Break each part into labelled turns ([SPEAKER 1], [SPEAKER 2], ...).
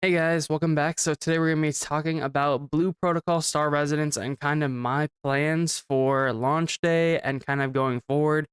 [SPEAKER 1] Hey guys, welcome back. So today we're going to be talking about Blue Protocol Star Residence and kind of my plans for launch day and kind of going forward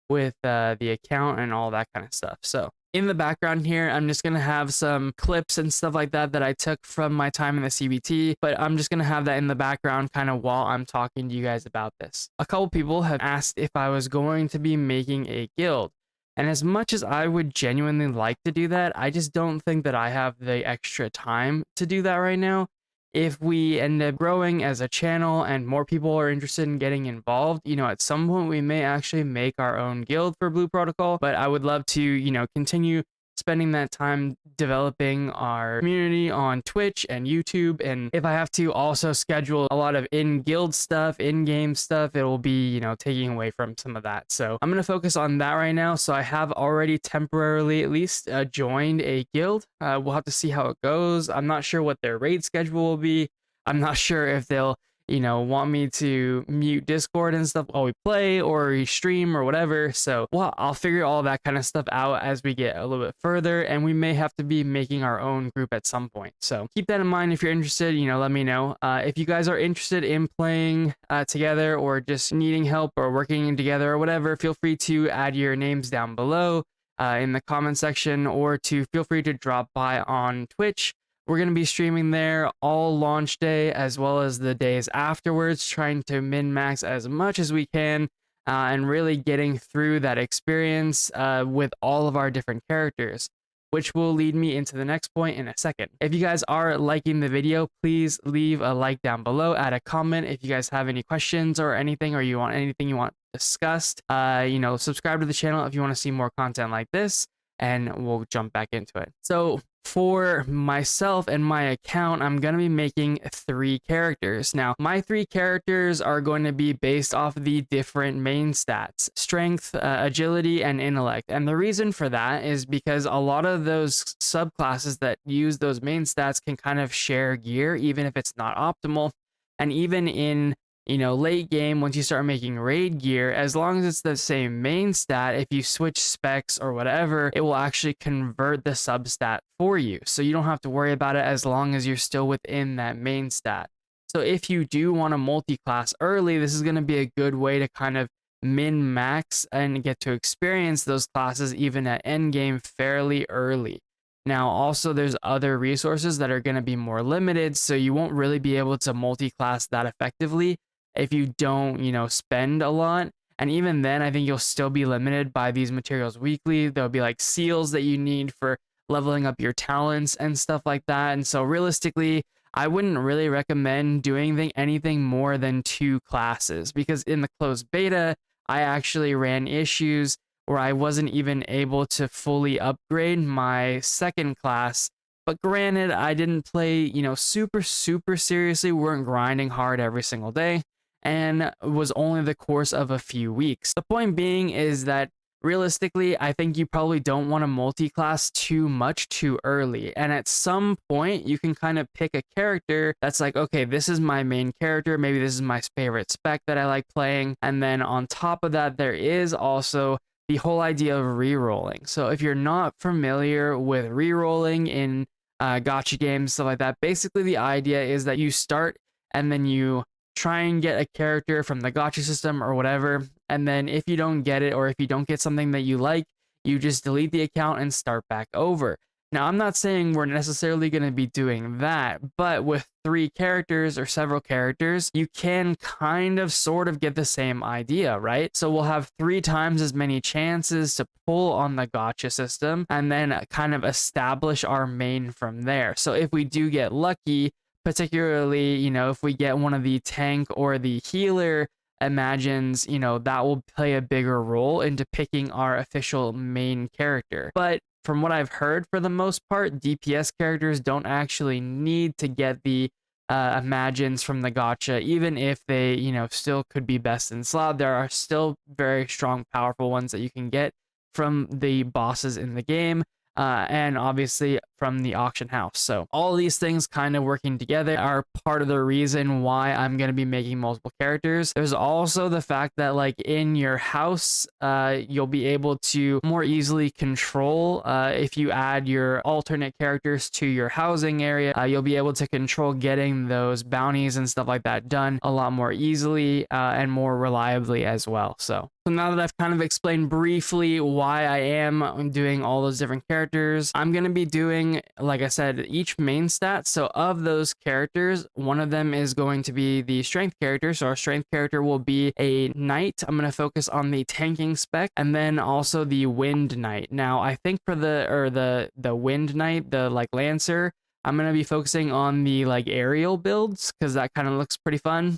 [SPEAKER 1] with the account and all that kind of stuff. So in the background here, I'm just going to have some clips and stuff like that that I took from my time in the CBT, but I'm just going to have that in the background kind of while I'm talking to you guys about this. A couple people have asked if I was going to be making a guild. And as much as I would genuinely like to do that, I just don't think that I have the extra time to do that right now. If we end up growing as a channel and more people are interested in getting involved, at some point we may actually make our own guild for Blue Protocol, but I would love to, continue spending that time developing our community on Twitch and YouTube. And if I have to also schedule a lot of in-guild stuff, in-game stuff, it will be, taking away from some of that. So I'm going to focus on that right now. So I have already temporarily at least joined a guild. We'll have to see how it goes. I'm not sure what their raid schedule will be. I'm not sure if they'll want me to mute Discord and stuff while we play or we stream or whatever. So, well, I'll figure all that kind of stuff out as we get a little bit further, and we may have to be making our own group at some point. So keep that in mind if you're interested, let me know. If you guys are interested in playing together or just needing help or working together or whatever, feel free to add your names down below in the comment section, or to feel free to drop by on Twitch. We're going to be streaming there all launch day as well as the days afterwards, trying to min-max as much as we can and really getting through that experience with all of our different characters, which will lead me into the next point in a second. If you guys are liking the video, please leave a like down below, add a comment if you guys have any questions or anything, or you want anything you want discussed. Subscribe to the channel if you want to see more content like this, and we'll jump back into it. So for myself and my account, I'm going to be making 3 characters. Now, my 3 characters are going to be based off the different main stats: strength, agility, and intellect. And the reason for that is because a lot of those subclasses that use those main stats can kind of share gear, even if it's not optimal. And even in late game, once you start making raid gear, as long as it's the same main stat, if you switch specs or whatever, it will actually convert the substat for you. So you don't have to worry about it as long as you're still within that main stat. So if you do want to multi-class early, this is going to be a good way to kind of min-max and get to experience those classes even at endgame fairly early. Now, also, there's other resources that are going to be more limited, so you won't really be able to multi-class that effectively if you don't, spend a lot. And even then, I think you'll still be limited by these materials weekly. There'll be like seals that you need for leveling up your talents and stuff like that. And so realistically, I wouldn't really recommend doing anything more than 2 classes, because in the closed beta, I actually ran issues where I wasn't even able to fully upgrade my second class. But granted, I didn't play, super seriously. We weren't grinding hard every single day, and it was only the course of a few weeks. The point being is that realistically, I think you probably don't want to multi-class too much too early. And at some point, you can kind of pick a character that's like, okay, this is my main character. Maybe this is my favorite spec that I like playing. And then on top of that, there is also the whole idea of rerolling. So if you're not familiar with rerolling in gacha games, stuff like that, basically the idea is that you start and then you try and get a character from the gacha system or whatever, and then if you don't get it, or if you don't get something that you like, you just delete the account and start back over. Now, I'm not saying we're necessarily going to be doing that, but with 3 characters or several characters, you can kind of sort of get the same idea, right? So we'll have 3 times as many chances to pull on the gacha system and then kind of establish our main from there. So if we do get lucky, particularly, if we get one of the tank or the healer imagines, that will play a bigger role into picking our official main character. But from what I've heard, for the most part, DPS characters don't actually need to get the imagines from the gacha, even if they, still could be best in slot. There are still very strong, powerful ones that you can get from the bosses in the game. and obviously from the auction house. So all these things kind of working together are part of the reason why I'm going to be making multiple characters. There's also the fact that like in your house, you'll be able to more easily control if you add your alternate characters to your housing area, you'll be able to control getting those bounties and stuff like that done a lot more easily and more reliably as well. So now that I've kind of explained briefly why I am doing all those different characters, I'm going to be doing, like I said, each main stat. So of those characters, one of them is going to be the strength character. So our strength character will be a knight. I'm going to focus on the tanking spec and then also the wind knight. Now, I think for the wind knight, the like lancer, I'm going to be focusing on the like aerial builds because that kind of looks pretty fun.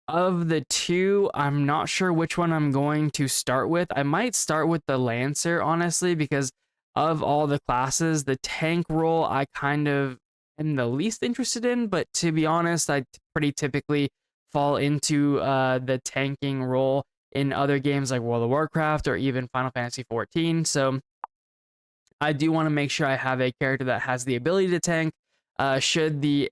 [SPEAKER 1] Of the two, I'm not sure which one I'm going to start with. I might start with the Lancer, honestly, because of all the classes, the tank role I kind of am the least interested in. But to be honest, I pretty typically fall into the tanking role in other games like World of Warcraft or even Final Fantasy XIV. So I do want to make sure I have a character that has the ability to tank should the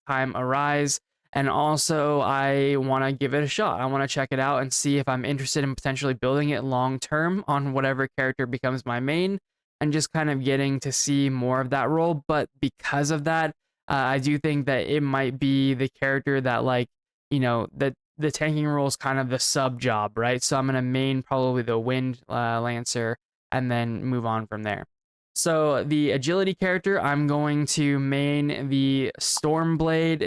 [SPEAKER 1] time arise. And also, I want to give it a shot. I want to check it out and see if I'm interested in potentially building it long term on whatever character becomes my main and just kind of getting to see more of that role. But because of that, I do think that it might be the character that, like, the tanking role is kind of the sub job, right? So I'm going to main probably the Wind Lancer and then move on from there. So the agility character, I'm going to main the Stormblade,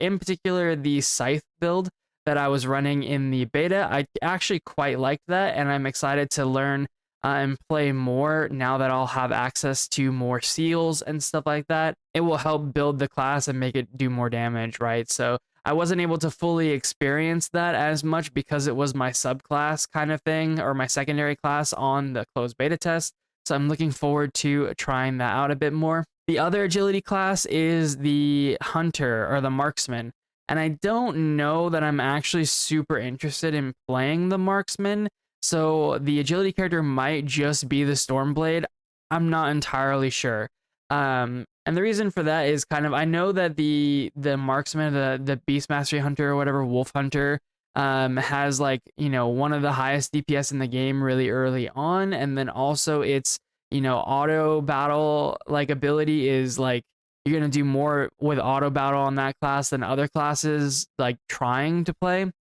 [SPEAKER 1] in particular the Scythe build that I was running in the beta. I actually quite liked that, and I'm excited to learn and play more now that I'll have access to more seals and stuff like that. It will help build the class and make it do more damage, right? So I wasn't able to fully experience that as much because it was my subclass kind of thing or my secondary class on the closed beta test. So I'm looking forward to trying that out a bit more. The other agility class is the hunter or the marksman. And I don't know that I'm actually super interested in playing the marksman. So the agility character might just be the Stormblade. I'm not entirely sure. And the reason for that is kind of, I know that the marksman, the beast mastery hunter or whatever, wolf hunter, has like, one of the highest DPS in the game really early on. And then also its, auto battle like ability is like, you're going to do more with auto battle on that class than other classes like trying to play.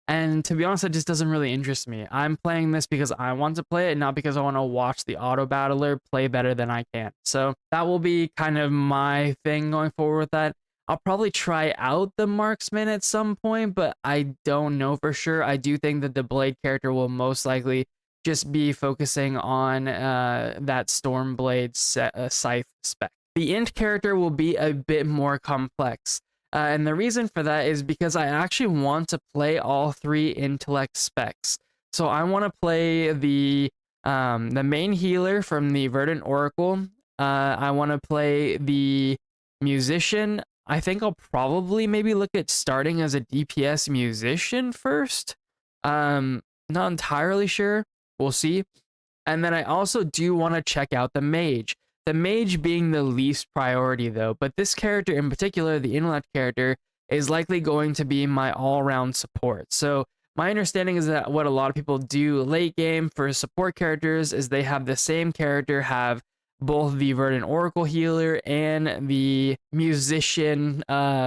[SPEAKER 1] And to be honest, it just doesn't really interest me. I'm playing this because I want to play it, not because I want to watch the auto battler play better than I can. So that will be kind of my thing going forward with that. I'll probably try out the marksman at some point, but I don't know for sure. I do think that the blade character will most likely just be focusing on that Stormblade scythe spec. The int character will be a bit more complex. And the reason for that is because I actually want to play all three intellect specs. So I want to play the main healer from the Verdant Oracle. I want to play the musician. I think I'll probably maybe look at starting as a DPS musician first. Not entirely sure. We'll see. And then I also do want to check out the mage. The mage being the least priority though, but this character in particular, the intellect character, is likely going to be my all-around support. So my understanding is that what a lot of people do late game for support characters is they have the same character have both the Verdant Oracle healer and the musician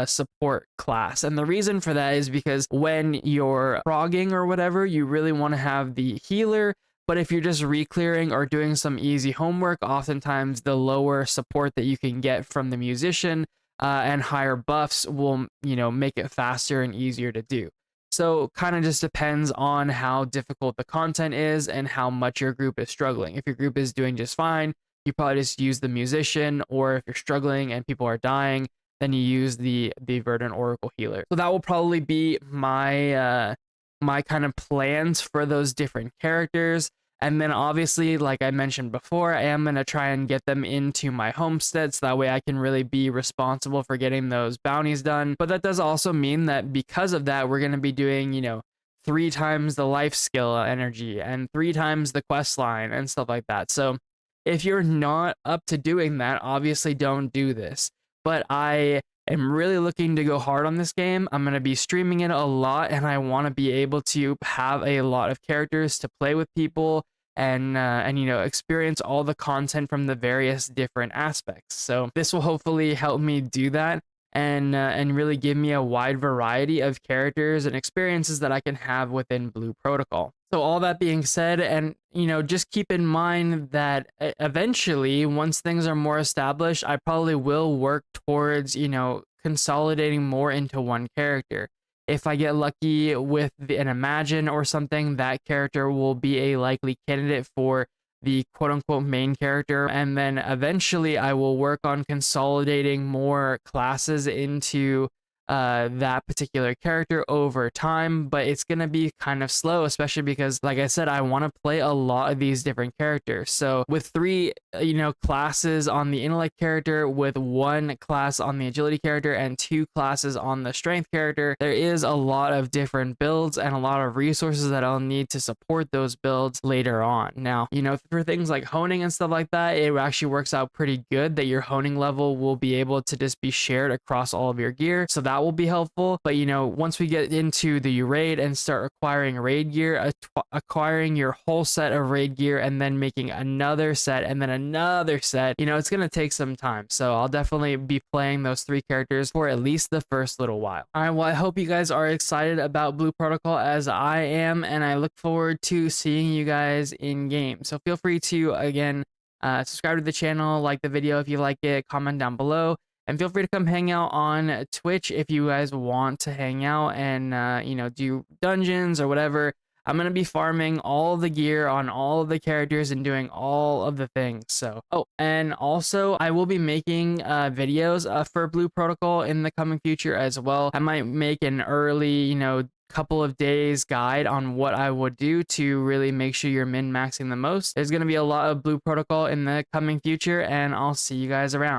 [SPEAKER 1] support class. And the reason for that is because when you're progging or whatever, you really want to have the healer. But if you're just re-clearing or doing some easy homework, oftentimes the lower support that you can get from the musician and higher buffs will, make it faster and easier to do. So kind of just depends on how difficult the content is and how much your group is struggling. If your group is doing just fine, you probably just use the musician, or if you're struggling and people are dying, then you use the Verdant Oracle healer. So that will probably be my my kind of plans for those different characters. And then obviously, like I mentioned before, I am going to try and get them into my homestead so that way I can really be responsible for getting those bounties done. But that does also mean that because of that, we're going to be doing, 3 times the life skill energy and 3 times the quest line and stuff like that. So If you're not up to doing that, obviously don't do this. But I am really looking to go hard on this game. I'm going to be streaming it a lot, and I want to be able to have a lot of characters to play with people and experience all the content from the various different aspects. So this will hopefully help me do that and really give me a wide variety of characters and experiences that I can have within Blue Protocol. So all that being said, and just keep in mind that eventually, once things are more established, I probably will work towards consolidating more into one character. If I get lucky with an Imagine or something, that character will be a likely candidate for the quote unquote main character. And then eventually I will work on consolidating more classes into that particular character over time, but it's gonna be kind of slow, especially because, like I said, I want to play a lot of these different characters. So with three, classes on the intellect character, with one class on the agility character, and two classes on the strength character, there is a lot of different builds and a lot of resources that I'll need to support those builds later on. Now, for things like honing and stuff like that, it actually works out pretty good that your honing level will be able to just be shared across all of your gear. So that will be helpful. But once we get into the raid and start acquiring raid gear, acquiring your whole set of raid gear and then making another set and then another set, it's going to take some time. So I'll definitely be playing those three characters for at least the first little while. All right, well, I hope you guys are excited about Blue Protocol as I am, and I look forward to seeing you guys in game. So feel free to, again, subscribe to the channel, like the video if you like it, comment down below. And feel free to come hang out on Twitch if you guys want to hang out and, do dungeons or whatever. I'm going to be farming all the gear on all of the characters and doing all of the things. So, and also I will be making videos for Blue Protocol in the coming future as well. I might make an early, couple of days guide on what I would do to really make sure you're min-maxing the most. There's going to be a lot of Blue Protocol in the coming future, and I'll see you guys around.